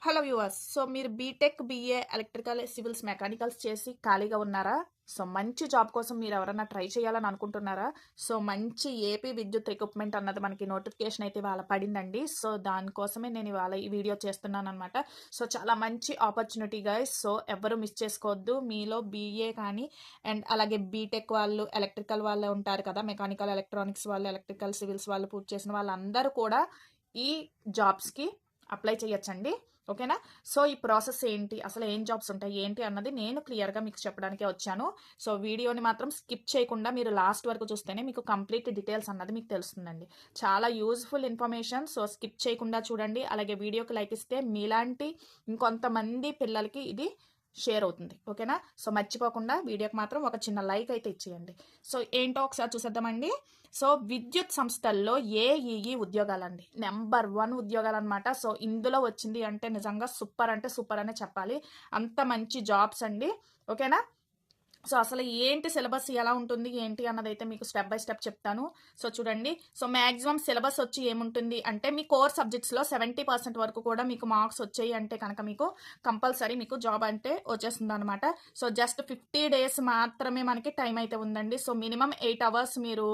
Hello viewers. So మీరు B Tech, BA, electrical, civils, mechanicals చేసి ఖాళీగా ఉన్నారా? సో మంచి జాబ్ కోసం మీరు ఎవరైనా ట్రై చేయాలని అనుకుంటున్నారా? సో మంచి ఏపీ విద్యుత్ రిక్రూట్మెంట్ అన్నది మనకి నోటిఫికేషన్ అయితే ఇవాళ పడిందండి. సో దానికోసమే నేను ఇవాళ ఈ వీడియో చేస్తున్నాను అనమాట. సో చాలా మంచి ఆపర్చునిటీ గైస్. సో ఎవరు మిస్ చేసుకోవద్దు. మీలో బీఏ కానీ అండ్ అలాగే బీటెక్ వాళ్ళు, ఎలక్ట్రికల్ వాళ్ళు ఉంటారు కదా, మెకానికల్, ఎలక్ట్రానిక్స్ వాళ్ళు, ఎలక్ట్రికల్, సివిల్స్ వాళ్ళు పూర్తి చేసిన వాళ్ళందరూ కూడా ఈ జాబ్స్కి అప్లై చేయొచ్చండి. ఓకేనా? సో ఈ ప్రాసెస్ ఏంటి, అసలు ఏం జాబ్స్ ఉంటాయి ఏంటి అన్నది నేను క్లియర్గా మీకు చెప్పడానికే వచ్చాను. సో వీడియోని మాత్రం స్కిప్ చేయకుండా మీరు లాస్ట్ వరకు చూస్తేనే మీకు కంప్లీట్ డీటెయిల్స్ అన్నది మీకు తెలుస్తుందండి. చాలా యూజ్ఫుల్ ఇన్ఫర్మేషన్. సో స్కిప్ చేయకుండా చూడండి. అలాగే వీడియోకి లైక్ ఇస్తే మీలాంటి ఇంకొంతమంది పిల్లలకి ఇది షేర్ అవుతుంది. ఓకేనా? సో మర్చిపోకుండా వీడియోకి మాత్రం ఒక చిన్న లైక్ అయితే ఇచ్చేయండి. సో ఏంటో ఒకసారి చూసేద్దామండి. సో విద్యుత్ సంస్థల్లో ఏఈఈ ఉద్యోగాలండి, నెంబర్ 1 ఉద్యోగాలు అనమాట. సో ఇందులో వచ్చింది అంటే నిజంగా సూపర్ అంటే సూపర్ అనే చెప్పాలి. అంత మంచి జాబ్స్ అండి. ఓకేనా? సో అసలు ఏంటి సిలబస్ ఎలా ఉంటుంది ఏంటి అన్నది అయితే మీకు స్టెప్ బై స్టెప్ చెప్తాను. సో చూడండి. సో మ్యాక్సిమం సిలబస్ వచ్చి ఏముంటుంది అంటే మీ కోర్ సబ్జెక్ట్స్లో 70% వరకు కూడా మీకు మార్క్స్ వచ్చాయి అంటే కనుక మీకు కంపల్సరీ మీకు జాబ్ అంటే వచ్చేస్తుంది అనమాట. సో జస్ట్ 50 days మాత్రమే మనకి టైం అయితే ఉందండి. సో మినిమం 8 hours మీరు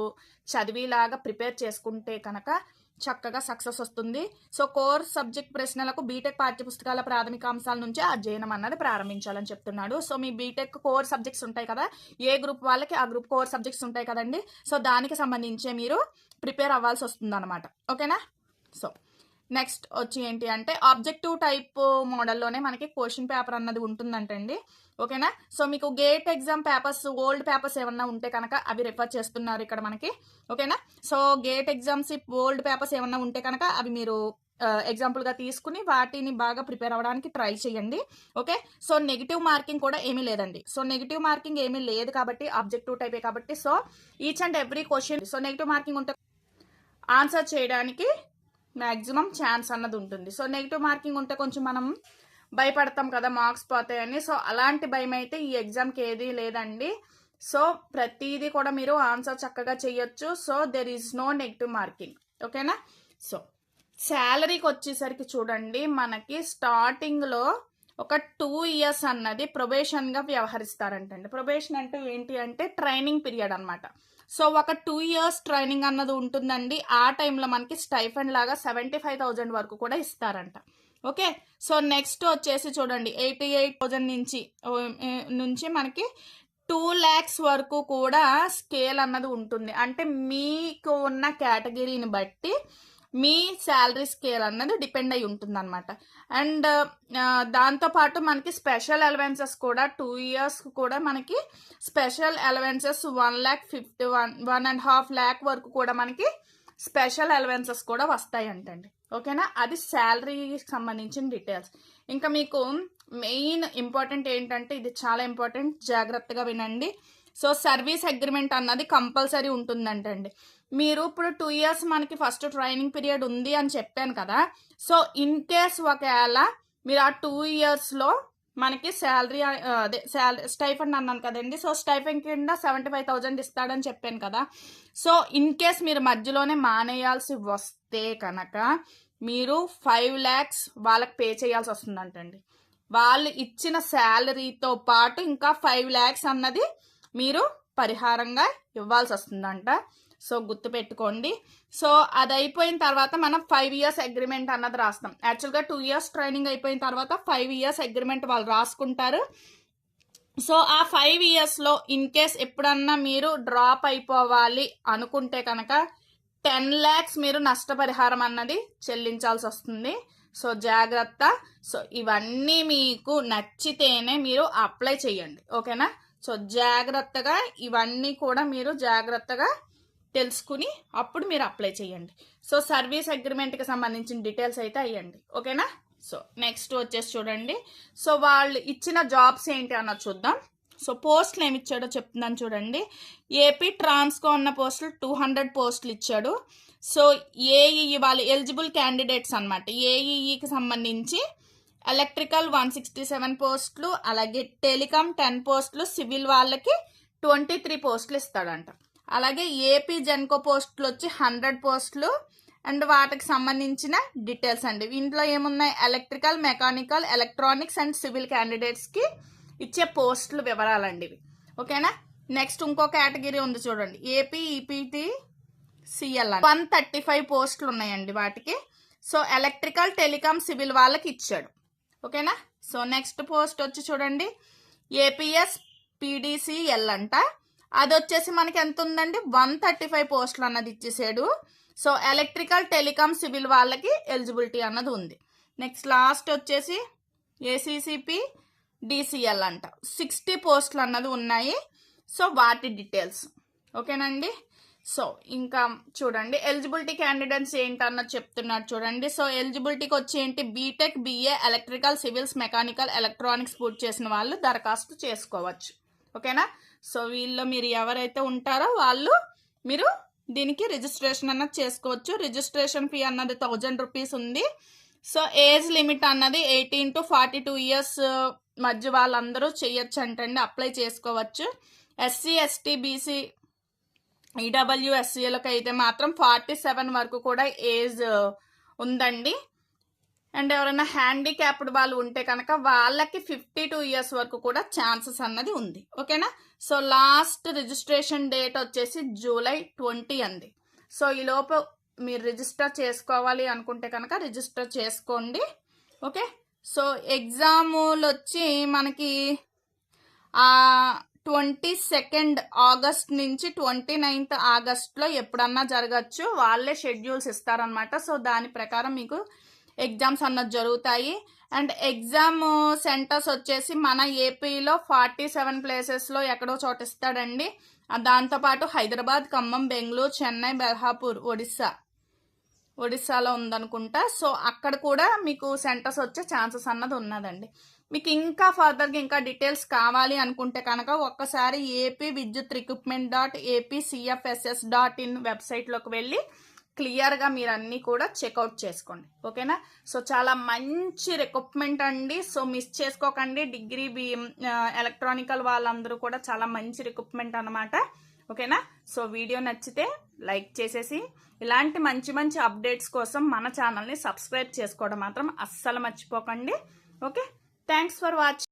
చదివేలాగా ప్రిపేర్ చేసుకుంటే కనుక చక్కగా సక్సెస్ వస్తుంది. సో కోర్ సబ్జెక్ట్ ప్రశ్నలకు బీటెక్ పాఠ్యపుస్తకాల ప్రాథమిక అంశాల నుంచే అధ్యయనం అన్నది ప్రారంభించాలని చెప్తున్నాడు. సో మీ బీటెక్ కోర్ సబ్జెక్ట్స్ ఉంటాయి కదా, ఏ గ్రూప్ వాళ్ళకి ఆ గ్రూప్ కోర్ సబ్జెక్ట్స్ ఉంటాయి కదండి. సో దానికి సంబంధించే మీరు ప్రిపేర్ అవ్వాల్సి వస్తుంది అనమాట. ఓకేనా? సో నెక్స్ట్ వచ్చి ఏంటి అంటే ఆబ్జెక్టివ్ టైప్ మోడల్లోనే మనకి క్వశ్చన్ పేపర్ అన్నది ఉంటుందంటండి. ఓకేనా? సో మీకు gate exam papers, old papers ఏమన్నా ఉంటే కనుక అవి రిఫర్ చేస్తున్నారు ఇక్కడ మనకి. ఓకేనా? So gate exams old papers ఏమన్నా ఉంటే కనుక అవి మీరు ఎగ్జాంపుల్గా తీసుకుని వాటిని బాగా ప్రిపేర్ అవ్వడానికి ట్రై చేయండి. ఓకే? సో నెగిటివ్ మార్కింగ్ కూడా ఏమీ లేదండి. సో నెగిటివ్ మార్కింగ్ ఏమీ లేదు కాబట్టి ఆబ్జెక్టివ్ టైపే కాబట్టి so each and every question so negative marking ఉంటే ఆన్సర్ చేయడానికి మ్యాక్సిమం ఛాన్స్ అన్నది ఉంటుంది. సో నెగిటివ్ మార్కింగ్ ఉంటే కొంచెం మనం భయపడతాం కదా, మార్క్స్ పోతాయని. సో అలాంటి భయం అయితే ఈ ఎగ్జామ్కి ఏది లేదండి. సో ప్రతిదీ కూడా మీరు ఆన్సర్ చక్కగా చేయొచ్చు. So there is no negative marking. ఓకేనా? సో శాలరీకి వచ్చేసరికి చూడండి, మనకి స్టార్టింగ్లో ఒక 2 years అన్నది ప్రొబేషన్గా వ్యవహరిస్తారంటండి. ప్రొబేషన్ అంటే ఏంటి అంటే ట్రైనింగ్ పీరియడ్ అనమాట. సో ఒక 2 years ట్రైనింగ్ అన్నది ఉంటుందండి. ఆ టైంలో మనకి స్టైఫండ్ లాగా 75,000 వరకు కూడా ఇస్తారంట. ఓకే? సో నెక్స్ట్ వచ్చేసి చూడండి 88,000 నుంచి మనకి 2 lakhs వరకు కూడా స్కేల్ అన్నది ఉంటుంది. అంటే మీకు ఉన్న కేటగిరీని బట్టి మీ శాలరీ స్కేల్ అన్నది డిపెండ్ అయి ఉంటుంది అనమాట. అండ్ దాంతోపాటు మనకి స్పెషల్ అలవెన్సెస్ కూడా 2 years కూడా మనకి స్పెషల్ అలవెన్సెస్ 1.5 lakh వరకు కూడా మనకి స్పెషల్ అలవెన్సెస్ కూడా వస్తాయి అంటండి. ఓకేనా? అది శాలరీకి సంబంధించిన డీటెయిల్స్. ఇంకా మీకు మెయిన్ ఇంపార్టెంట్ ఏంటంటే ఇది చాలా ఇంపార్టెంట్, జాగ్రత్తగా వినండి. సో సర్వీస్ అగ్రిమెంట్ అన్నది కంపల్సరీ ఉంటుందంటండి. మీరు ఇప్పుడు 2 years మనకి ఫస్ట్ ట్రైనింగ్ పీరియడ్ ఉంది అని చెప్పాను కదా. సో ఇన్ కేస్ ఒకవేళ మీరు ఆ 2 yearsలో మనకి శాలరీ అదే స్టైఫండ్ అన్నాను కదండి. సో స్టైఫండ్ కింద 75,000 ఇస్తాడని చెప్పాను కదా. సో ఇన్ కేస్ మీరు మధ్యలోనే మానేయాల్సి వస్తే కనుక మీరు 5 lakhs వాళ్ళకి పే చేయాల్సి వస్తుందంటండి. వాళ్ళు ఇచ్చిన శాలరీతో పాటు ఇంకా 5 lakhs అన్నది మీరు పరిహారంగా ఇవ్వాల్సి వస్తుందంట. సో గుర్తుపెట్టుకోండి. సో అది అయిపోయిన తర్వాత మనం 5 years అగ్రిమెంట్ అన్నది రాస్తాం. యాక్చువల్గా 2 years ట్రైనింగ్ అయిపోయిన తర్వాత 5 years అగ్రిమెంట్ వాళ్ళు రాసుకుంటారు. సో ఆ 5 yearsలో ఇన్ కేస్ ఎప్పుడన్నా మీరు డ్రాప్ అయిపోవాలి అనుకుంటే కనుక 10 lakhs మీరు నష్టపరిహారం అన్నది చెల్లించాల్సి వస్తుంది. సో జాగ్రత్త. సో ఇవన్నీ మీకు నచ్చితేనే మీరు అప్లై చేయండి. ఓకేనా? సో జాగ్రత్తగా ఇవన్నీ కూడా మీరు జాగ్రత్తగా తెలుసుకుని అప్పుడు మీరు అప్లై చేయండి. సో సర్వీస్ అగ్రిమెంట్కి సంబంధించిన డీటెయిల్స్ అయితే అయ్యండి. ఓకేనా? సో నెక్స్ట్ వచ్చేసి చూడండి. సో వాళ్ళు ఇచ్చిన జాబ్స్ ఏంటి అన్నది చూద్దాం. సో పోస్టులు ఏమి ఇచ్చాడో చెప్తున్నాను చూడండి. ఏపీ ట్రాన్స్కో అన్న పోస్టులు 200 పోస్టులు ఇచ్చాడు. సో ఏఈఈ వాళ్ళు ఎలిజిబుల్ క్యాండిడేట్స్ అనమాట. ఏఈఈకి సంబంధించి ఎలక్ట్రికల్ 167 పోస్టులు, అలాగే టెలికాం 10 పోస్టులు, సివిల్ వాళ్ళకి 23 పోస్టులు ఇస్తాడంట. అలాగే ఏపీ జెన్కో పోస్టులు వచ్చి 100 పోస్టులు, అండ్ వాటికి సంబంధించిన డీటెయిల్స్ అండి. ఇంట్లో ఏమున్నాయి, electrical, mechanical, electronics and civil క్యాండిడేట్స్కి ఇచ్చే పోస్టులు వివరాలండి ఇవి. ఓకేనా. నెక్స్ట్ ఇంకో కేటగిరీ ఉంది చూడండి, ఏపీ ఈపీటీ సిఎల్ అని 135 పోస్టులు ఉన్నాయండి వాటికి. సో ఎలక్ట్రికల్, టెలికామ్, సివిల్ వాళ్ళకి ఇచ్చాడు. ఓకేనా. సో నెక్స్ట్ పోస్ట్ వచ్చి చూడండి, ఏపీఎస్ పీడీసీఎల్ అంట. అది వచ్చేసి మనకి ఎంత ఉందండి, 135 పోస్టులు అన్నది ఇచ్చేసాడు. సో ఎలక్ట్రికల్, టెలికామ్, సివిల్ వాళ్ళకి ఎలిజిబిలిటీ అన్నది ఉంది. నెక్స్ట్ లాస్ట్ వచ్చేసి ఏసీసీపీ డిసిఎల్ అంట, 60 పోస్టులు అన్నది ఉన్నాయి. సో వాటి డీటెయిల్స్. ఓకేనండి. సో ఇంకా చూడండి ఎలిజిబిలిటీ క్యాండిడేట్స్ ఏంటన్నది చెప్తున్నాడు చూడండి. సో ఎలిజిబిలిటీకి వచ్చి ఏంటి, B Tech, BA, electrical, civils, mechanical, electronics పూర్తి చేసిన వాళ్ళు దరఖాస్తు చేసుకోవచ్చు. ఓకేనా. సో వీళ్ళు మీరు ఎవరైతే ఉంటారో వాళ్ళు మీరు దీనికి రిజిస్ట్రేషన్ అన్నది చేసుకోవచ్చు. రిజిస్ట్రేషన్ ఫీ అన్నది 1000 రూపీస్ ఉంది. సో ఏజ్ లిమిట్ అన్నది 18 to 42 ఇయర్స్ మధ్య వాళ్ళందరూ చేయొచ్చు అంటండి, అప్లై చేసుకోవచ్చు. ఎస్సీ, ఎస్టీ, బీసీ, ఈడబ్ల్యూఎస్సీలకు అయితే మాత్రం 47 వరకు కూడా ఏజ్ ఉందండి. అండ్ ఎవరైనా హ్యాండిక్యాప్డ్ వాళ్ళు ఉంటే కనుక వాళ్ళకి 52 ఇయర్స్ వరకు కూడా ఛాన్సెస్ అన్నది ఉంది. ఓకేనా. సో లాస్ట్ రిజిస్ట్రేషన్ డేట్ వచ్చేసి జూలై 20 అండి. సో ఈ లోపు మీరు రిజిస్టర్ చేసుకోవాలి అనుకుంటే కనుక రిజిస్టర్ చేసుకోండి. ఓకే. సో ఎగ్జాములు వచ్చి మనకి 22 ఆగస్ట్ నుంచి 29 ఆగస్ట్లో ఎప్పుడన్నా జరగచ్చు. వాళ్ళే షెడ్యూల్స్ ఇస్తారనమాట. సో దాని ప్రకారం మీకు ఎగ్జామ్స్ అన్నది జరుగుతాయి. అండ్ ఎగ్జామ్ సెంటర్స్ వచ్చేసి మన ఏపీలో 47 ప్లేసెస్లో ఎక్కడో చోట ఇస్తాడండి. దాంతోపాటు హైదరాబాద్, ఖమ్మం, బెంగళూరు, చెన్నై, బెల్హాపూర్, ఒడిస్సాలో ఉందనుకుంటా. సో అక్కడ కూడా మీకు సెంటర్స్ వచ్చే ఛాన్సెస్ అన్నది ఉన్నదండి. మీకు ఇంకా ఫర్దర్గా ఇంకా డీటెయిల్స్ కావాలి అనుకుంటే కనుక ఒక్కసారి apvidutrecruitment.apcfss.in వెబ్సైట్లోకి వెళ్ళి క్లియర్గా మీరు అన్నీ కూడా చెక్అవుట్ చేసుకోండి. ఓకేనా. సో చాలా మంచి రిక్రూట్మెంట్ అండి. సో మిస్ చేసుకోకండి. డిగ్రీ ఎలక్ట్రానికల్ వాళ్ళందరూ కూడా చాలా మంచి రిక్రూట్మెంట్ అనమాట. ఓకేనా. సో వీడియో నచ్చితే లైక్ చేసేసి ఇలాంటి మంచి మంచి అప్డేట్స్ కోసం మన ఛానల్ని సబ్స్క్రైబ్ చేసుకోవడం మాత్రం అస్సలు మర్చిపోకండి. ఓకే. Thanks for watching.